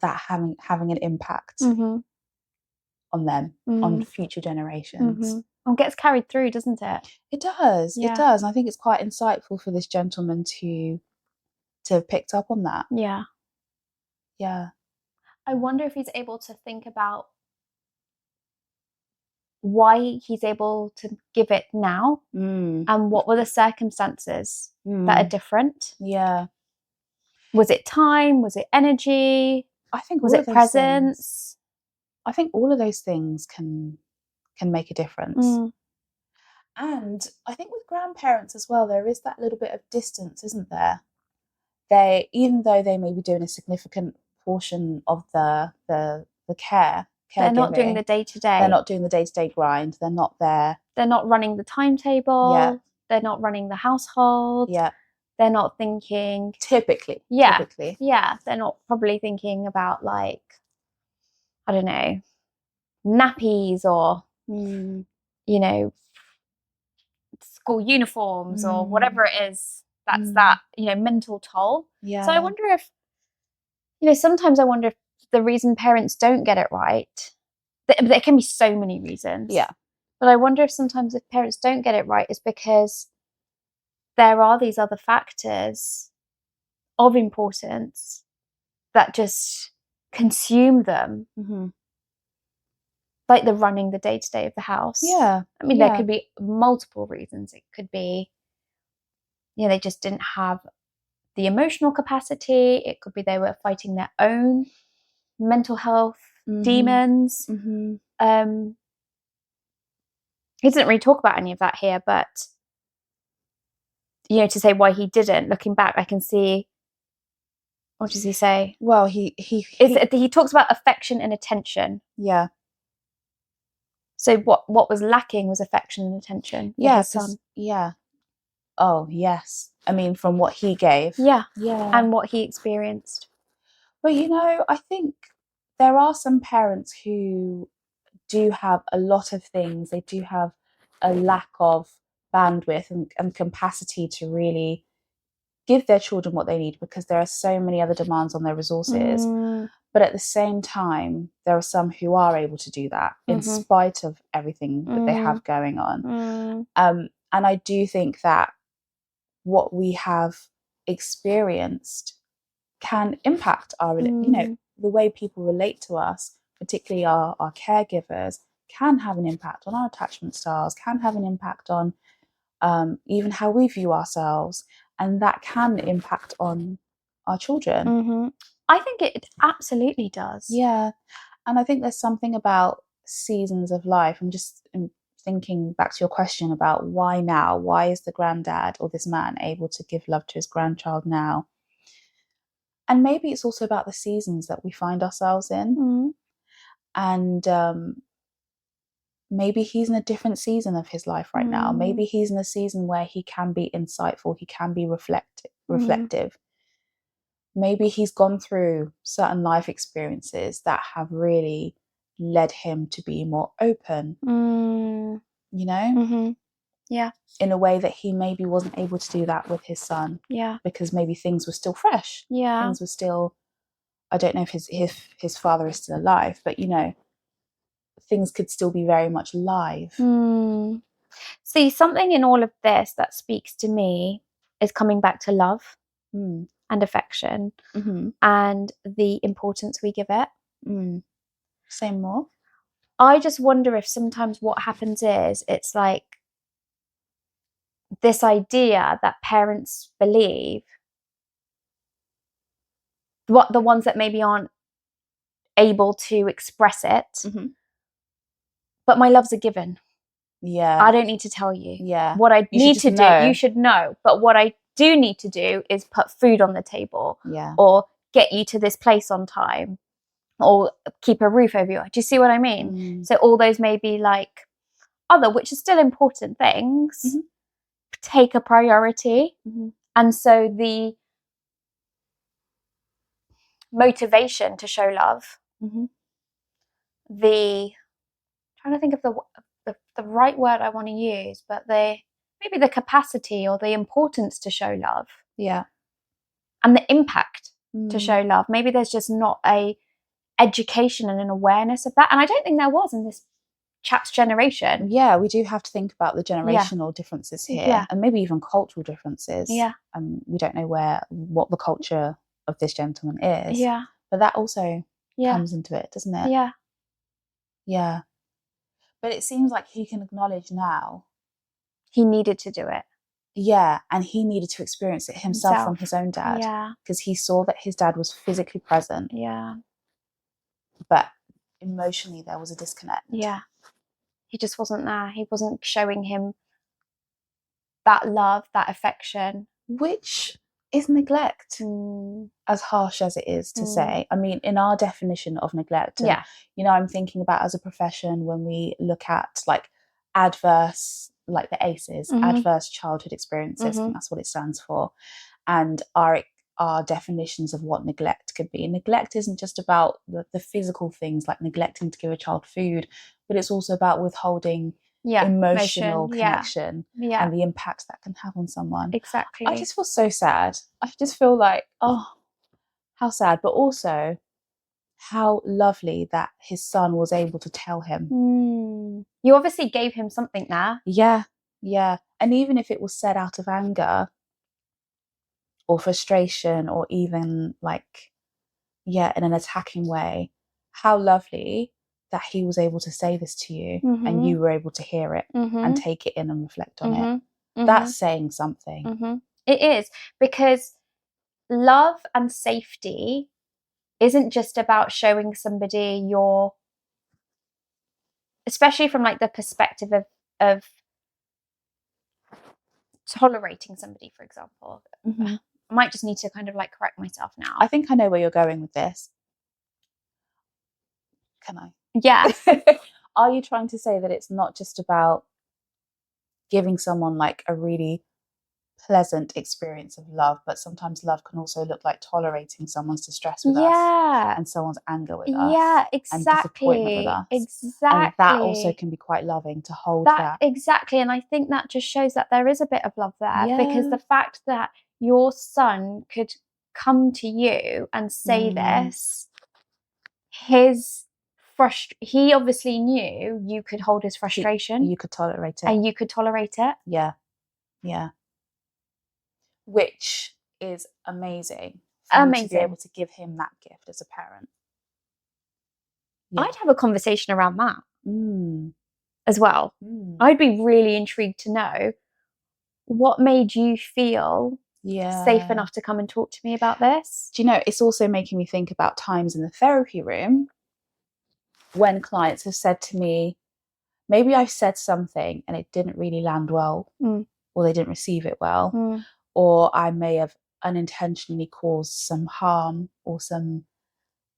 that having an impact on them, on future generations. And gets carried through, doesn't it? It does. It does. And I think it's quite insightful for this gentleman to have picked up on that. Yeah. I wonder if he's able to think about why he's able to give it now, and what were the circumstances that are different. Was it time? Was it energy? I think was it presence? I think all of those things can make a difference. And I think with grandparents as well, there is that little bit of distance, isn't there? They, even though they may be doing a significant portion of the caregiving, they're not doing the day-to-day. They're not doing the day-to-day grind. They're not there. They're not running the timetable. Yeah. They're not running the household. Yeah. They're not thinking... Typically. Yeah. They're not probably thinking about, like, I don't know, nappies or, school uniforms or whatever it is. That's that, mental toll. Yeah. So I wonder if, sometimes I wonder if the reason parents don't get it right, there can be so many reasons. Yeah. But I wonder if sometimes if parents don't get it right is because there are these other factors of importance that just consume them. Like the running the day-to-day of the house. Yeah. I mean, there could be multiple reasons. It could be, they just didn't have the emotional capacity. It could be they were fighting their own mental health demons. He doesn't really talk about any of that here, but, to say why he didn't, looking back, I can see, what does he say? Well, he talks about affection and attention. Yeah. So what was lacking was affection and attention. Yeah. Yeah. Oh, yes. I mean, from what he gave. Yeah. And what he experienced. But, I think there are some parents who do have a lot of things. They do have a lack of bandwidth and capacity to really give their children what they need, because there are so many other demands on their resources. But at the same time, there are some who are able to do that in spite of everything that they have going on. And I do think that what we have experienced can impact our, the way people relate to us, particularly our caregivers, can have an impact on our attachment styles, can have an impact on even how we view ourselves, and that can impact on our children. I think it absolutely does. Yeah. And I think there's something about seasons of life. I'm just thinking back to your question about why now? Why is the granddad or this man able to give love to his grandchild now? And maybe it's also about the seasons that we find ourselves in. And maybe he's in a different season of his life right now. Maybe he's in a season where he can be insightful, he can be reflective. Maybe he's gone through certain life experiences that have really led him to be more open, Yeah. In a way that he maybe wasn't able to do that with his son. Yeah. Because maybe things were still fresh. Yeah. Things were still, I don't know if his father is still alive, but things could still be very much live. See, something in all of this that speaks to me is coming back to love and affection and the importance we give it. Say more. I just wonder if sometimes what happens is it's like this idea that parents believe, what the ones that maybe aren't able to express it, but my love's a given. Yeah. I don't need to tell you. Yeah. What I need to do, you should know. But what I do need to do is put food on the table. Yeah. Or get you to this place on time. Or keep a roof over you. Do you see what I mean? So all those maybe like other, which are still important things, take a priority. And so the motivation to show love, I'm trying to think of the right word I want to use, but maybe the capacity or the importance to show love. Yeah. And the impact to show love. Maybe there's just not a education and an awareness of that. And I don't think there was in this chap's generation. Yeah, we do have to think about the generational differences here, and maybe even cultural differences. Yeah. We don't know what the culture of this gentleman is. Yeah. But that also comes into it, doesn't it? Yeah. Yeah. But it seems like he can acknowledge now. He needed to do it. Yeah, and he needed to experience it himself from his own dad. Yeah. Because he saw that his dad was physically present. Yeah. But emotionally there was a disconnect. Yeah. He just wasn't there. He wasn't showing him that love, that affection. Which is neglect, as harsh as it is to say. I mean, in our definition of neglect, and, I'm thinking about as a profession when we look at like adverse, like the ACEs, adverse childhood experiences, I think that's what it stands for. And our definitions of what neglect could be. Neglect isn't just about the physical things like neglecting to give a child food, but it's also about withholding emotional connection and the impact that can have on someone. Exactly. I just feel so sad. I just feel like, oh, how sad, but also how lovely that his son was able to tell him. You obviously gave him something there. Yeah. And even if it was said out of anger or frustration or even like, in an attacking way, how lovely that he was able to say this to you and you were able to hear it and take it in and reflect on it. That's saying something. It is, because love and safety isn't just about showing somebody especially from like the perspective of tolerating somebody, for example. I might just need to kind of like correct myself now. I think I know where you're going with this. Can I? Yes. Are you trying to say that it's not just about giving someone like a really pleasant experience of love, but sometimes love can also look like tolerating someone's distress with us and someone's anger with us, exactly, and disappointment with us, exactly, and that also can be quite loving to hold that exactly. And I think that just shows that there is a bit of love there, because the fact that your son could come to you and say this, he obviously knew you could hold his frustration. You could tolerate it. And you could tolerate it. Yeah. Yeah. Which is amazing for me to be able to give him that gift as a parent. Yeah. I'd have a conversation around that as well. Mm. I'd be really intrigued to know what made you feel safe enough to come and talk to me about this. Do you know, it's also making me think about times in the therapy room when clients have said to me, maybe I've said something and it didn't really land well, or they didn't receive it well, or I may have unintentionally caused some harm or some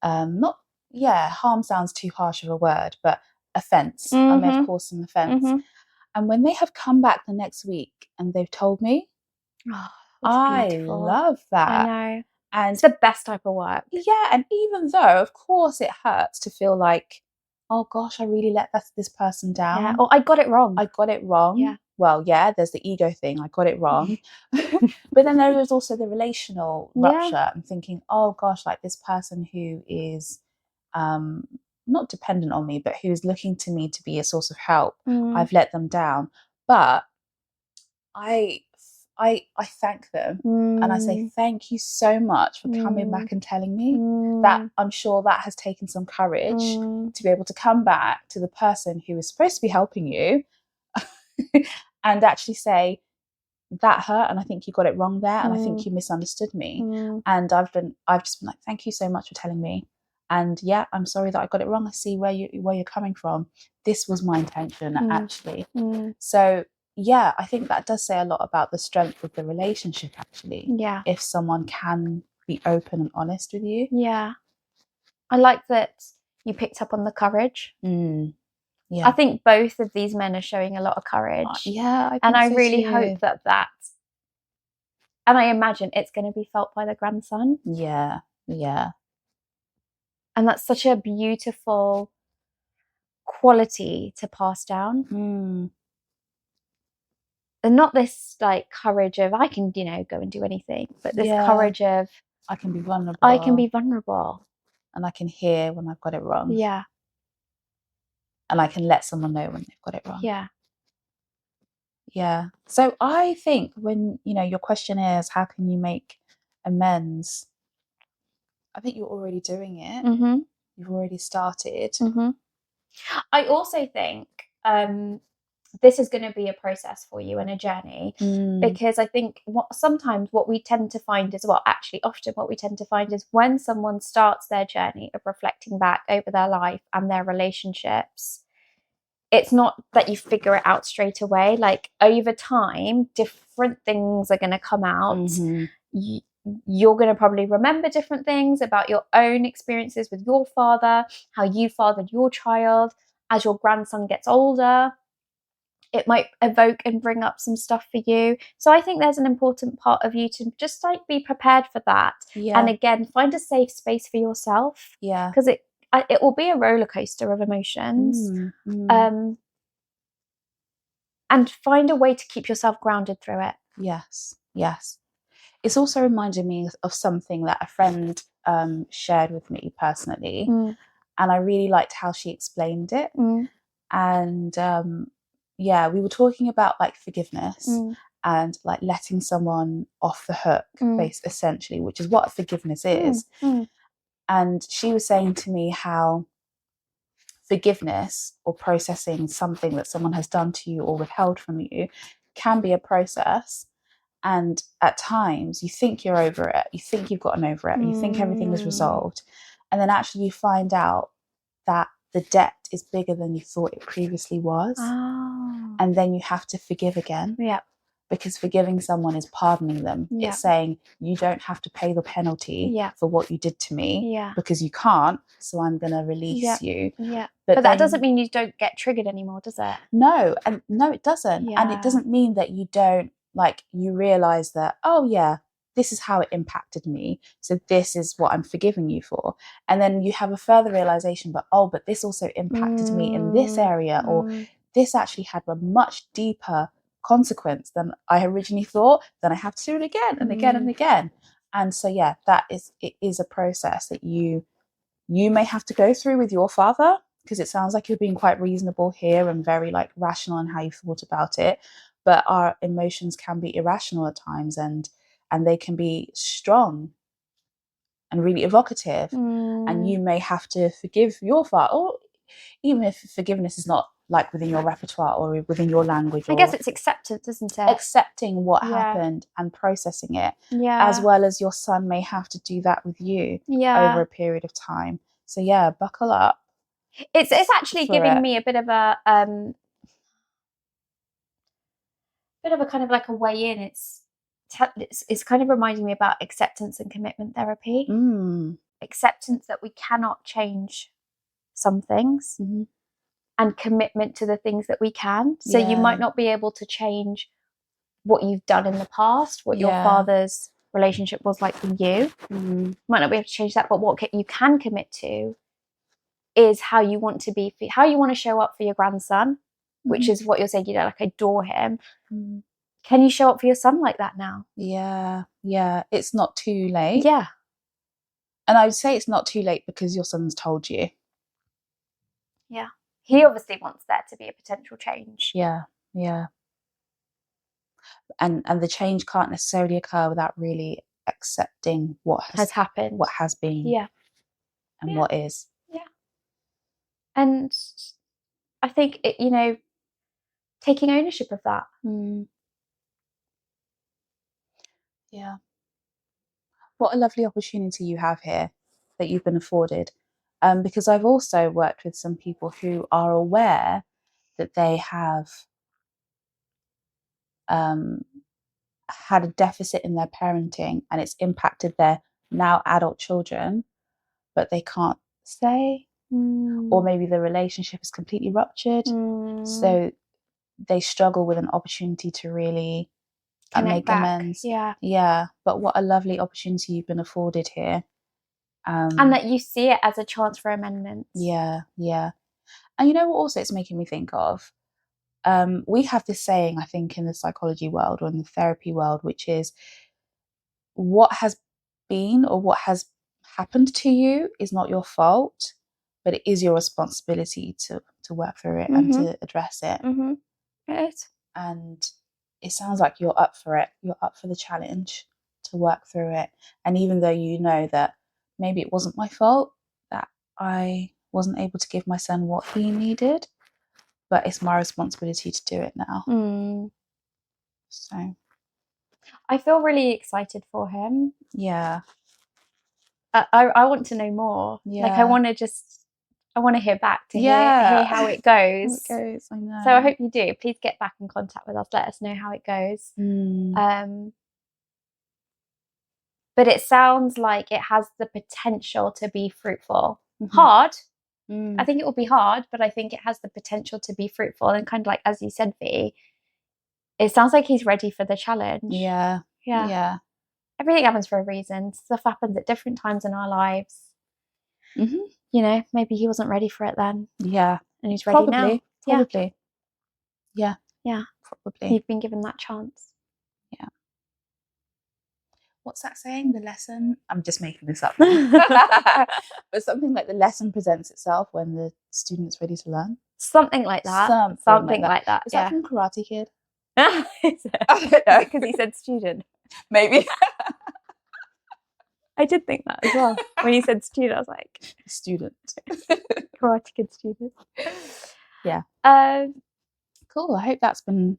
harm sounds too harsh of a word, but offense. I may have caused some offense. And when they have come back the next week and they've told me, I love that. I know. And it's the best type of work. Yeah, and even though, of course, it hurts to feel like, oh gosh, I really let this person down. Yeah. Or I got it wrong. Yeah. Well, yeah, there's the ego thing. I got it wrong. But then there is also the relational rupture. I'm thinking, oh gosh, like this person who is not dependent on me, but who's looking to me to be a source of help. I've let them down. But I thank them and I say thank you so much for coming back and telling me that. I'm sure that has taken some courage to be able to come back to the person who is supposed to be helping you and actually say, that hurt and I think you got it wrong there and I think you misunderstood me. And I've just been like, thank you so much for telling me. And yeah, I'm sorry that I got it wrong. I see where you're coming from. This was my intention, actually. So yeah, I think that does say a lot about the strength of the relationship, actually. Yeah. If someone can be open and honest with you. Yeah. I like that you picked up on the courage. Yeah. I think both of these men are showing a lot of courage. I really hope that and I imagine it's going to be felt by the grandson. Yeah. Yeah. And that's such a beautiful quality to pass down. And not this like courage of I can, go and do anything, but this courage of I can be vulnerable. And I can hear when I've got it wrong. Yeah. And I can let someone know when they've got it wrong. Yeah. Yeah. So I think when, your question is, how can you make amends? I think you're already doing it. You've already started. I also think this is going to be a process for you and a journey because I think often what we tend to find is when someone starts their journey of reflecting back over their life and their relationships, it's not that you figure it out straight away. Like over time, different things are going to come out. You're going to probably remember different things about your own experiences with your father, how you fathered your child. As your grandson gets older, it might evoke and bring up some stuff for you. So I think there's an important part of you to just like be prepared for that. Yeah. And again, find a safe space for yourself. Yeah. Because it will be a roller coaster of emotions. And find a way to keep yourself grounded through it. Yes. Yes. It's also reminded me of something that a friend shared with me personally. And I really liked how she explained it. And we were talking about like forgiveness and like letting someone off the hook, essentially, which is what forgiveness is. And she was saying to me how forgiveness or processing something that someone has done to you or withheld from you can be a process. And at times you think you're over it, you think you've gotten over it, you think everything is resolved. And then actually you find out that the debt is bigger than you thought it previously was. And then you have to forgive again. Yeah. Because forgiving someone is pardoning them. Yeah. It's saying you don't have to pay the penalty for what you did to me because you can't, so I'm going to release you. Yeah. But that doesn't mean you don't get triggered anymore, does it? No, it doesn't. Yeah. And it doesn't mean that you don't, like, you realise that, oh yeah, this is how it impacted me, so this is what I'm forgiving you for. And then you have a further realisation, but this also impacted me in this area, or this actually had a much deeper consequence than I originally thought, then I have to do it again and again and again. And so it is a process that you you may have to go through with your father, because it sounds like you're being quite reasonable here and very like rational in how you thought about it. But our emotions can be irrational at times, and they can be strong and really evocative. And you may have to forgive your father, or even if forgiveness is not like within your repertoire or within your language. I guess it's acceptance, isn't it? Accepting what happened and processing it. Yeah. As well as your son may have to do that with you over a period of time. So yeah, buckle up. It's actually giving me a bit of a kind of like a way in. It's kind of reminding me about acceptance and commitment therapy. Acceptance that we cannot change some things, and commitment to the things that we can. So you might not be able to change what you've done in the past, what your father's relationship was like with you. Might not be able to change that, but what you can commit to is how you want to be, how you want to show up for your grandson, which is what you're saying, like adore him. Can you show up for your son like that now? Yeah. It's not too late. Yeah. And I'd say it's not too late because your son's told you. Yeah. He obviously wants there to be a potential change. Yeah. And the change can't necessarily occur without really accepting what has happened, what has been, and what is. Yeah. And I think taking ownership of that. Yeah. What a lovely opportunity you have here that you've been afforded. Because I've also worked with some people who are aware that they have had a deficit in their parenting and it's impacted their now adult children, but they can't say, or maybe the relationship is completely ruptured. So they struggle with an opportunity to really make amends. Yeah. But what a lovely opportunity you've been afforded here. And that you see it as a chance for amendments. Yeah. And you know what also it's making me think of? We have this saying, I think, in the psychology world or in the therapy world, which is what has been or what has happened to you is not your fault, but it is your responsibility to work through it and to address it. It is. And it sounds like you're up for it. You're up for the challenge to work through it. And even though you know that maybe it wasn't my fault, that I wasn't able to give my son what he needed, but it's my responsibility to do it now. So I feel really excited for him. Yeah. I want to know more. Yeah. Like I want to hear back to hear how it goes. I know. So I hope you do. Please get back in contact with us. Let us know how it goes. But it sounds like it has the potential to be fruitful. Hard. I think it will be hard, but I think it has the potential to be fruitful. And kind of like, as you said, V, it sounds like he's ready for the challenge. Yeah. Everything happens for a reason. Stuff happens at different times in our lives. Maybe he wasn't ready for it then. Yeah. And he's ready now. Probably. Yeah. Probably. You've been given that chance. Yeah. What's that saying? The lesson? I'm just making this up. But something like the lesson presents itself when the student's ready to learn. Something like that. Something like that. Is that from Karate Kid? Is it? I don't know. Because he said student. Maybe. I did think that as well. When he said student, I was like... Student. Karate Kid student. Yeah. Cool. I hope that's been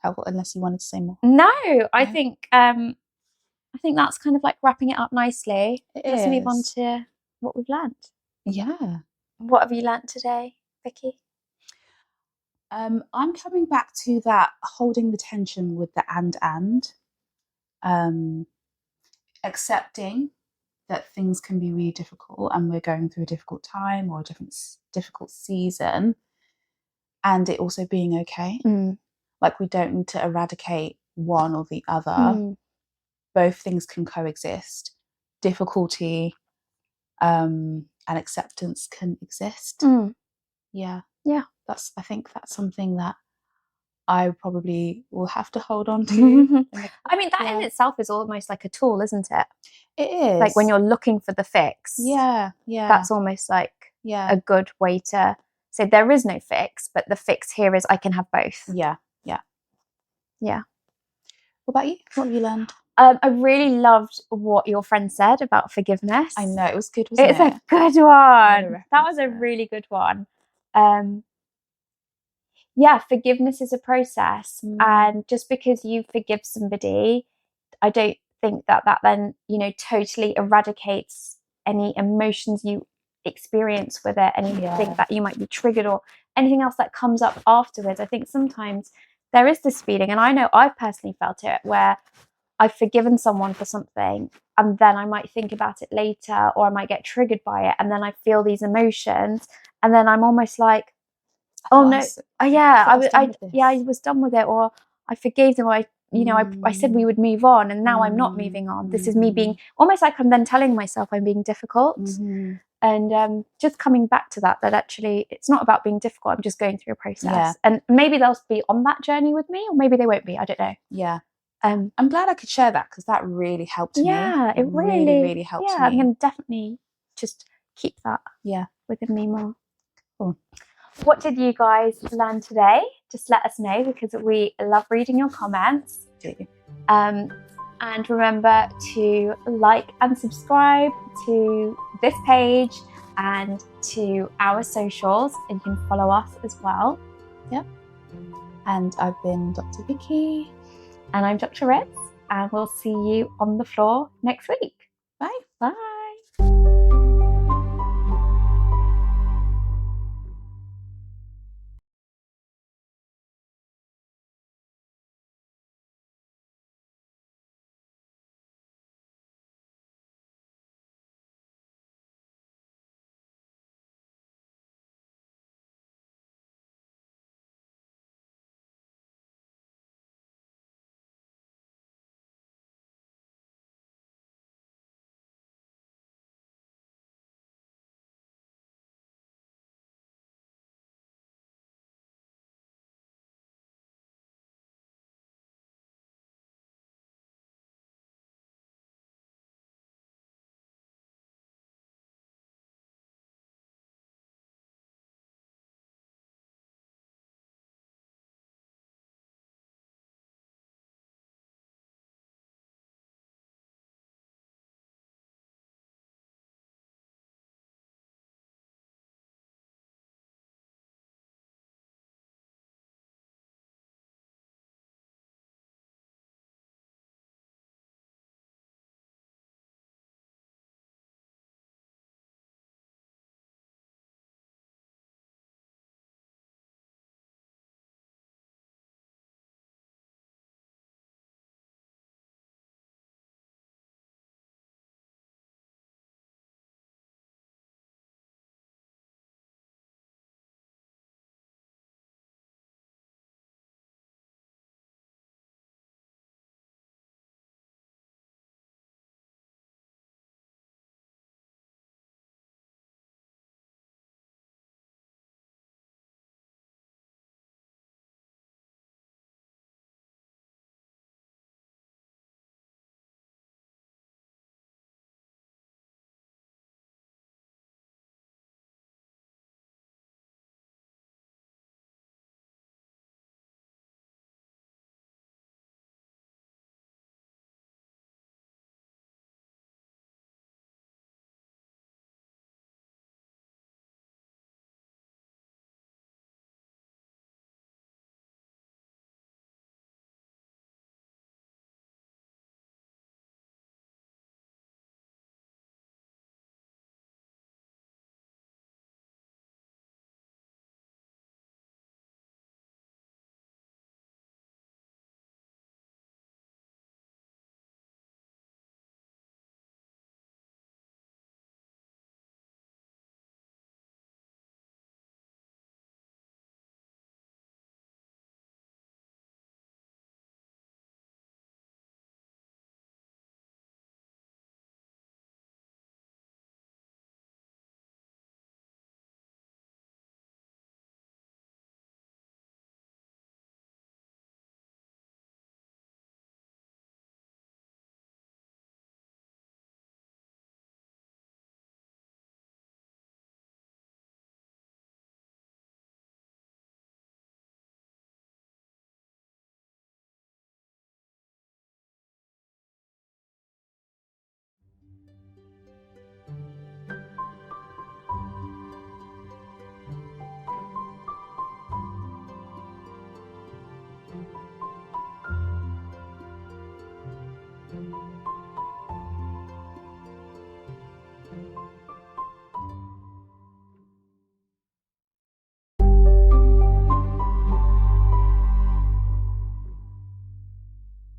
helpful, unless you wanted to say more. No, I think that's kind of like wrapping it up nicely. Let's move on to what we've learned. Yeah. What have you learnt today, Vicky? I'm coming back to that holding the tension with the and. Accepting that things can be really difficult and we're going through a difficult time or a difficult season, and it also being okay. Like we don't need to eradicate one or the other. Both things can coexist. Difficulty and acceptance can exist. Yeah. I think that's something that I probably will have to hold on to. I mean, that in itself is almost like a tool, isn't it? It is. Like when you're looking for the fix. Yeah. That's almost like a good way to say there is no fix, but the fix here is I can have both. Yeah. What about you? What have you learned? I really loved what your friend said about forgiveness. I know, it was good, wasn't it? It's a good one. That was a really good one. Yeah, forgiveness is a process. And just because you forgive somebody, I don't think that then, totally eradicates any emotions you experience with it, anything that you might be triggered or anything else that comes up afterwards. I think sometimes there is this feeling, and I know I've personally felt it, where I've forgiven someone for something and then I might think about it later, or I might get triggered by it, and then I feel these emotions, and then I'm almost like, oh no, I was done with it, or I forgave them, or I said we would move on, and now I'm not moving on. This is me being almost like I'm then telling myself I'm being difficult. And just coming back to that actually it's not about being difficult. I'm just going through a process, and maybe they'll be on that journey with me, or maybe they won't be. I don't know. I'm glad I could share that, because that really helped me. It really helped me. I'm going to definitely just keep that within me more. Cool. What did you guys learn today? Just let us know, because we love reading your comments. And remember to like and subscribe to this page and to our socials, and you can follow us as well. And I've been Dr. Vicky. And I'm Dr. Ritz, and we'll see you on the floor next week. Bye. Bye.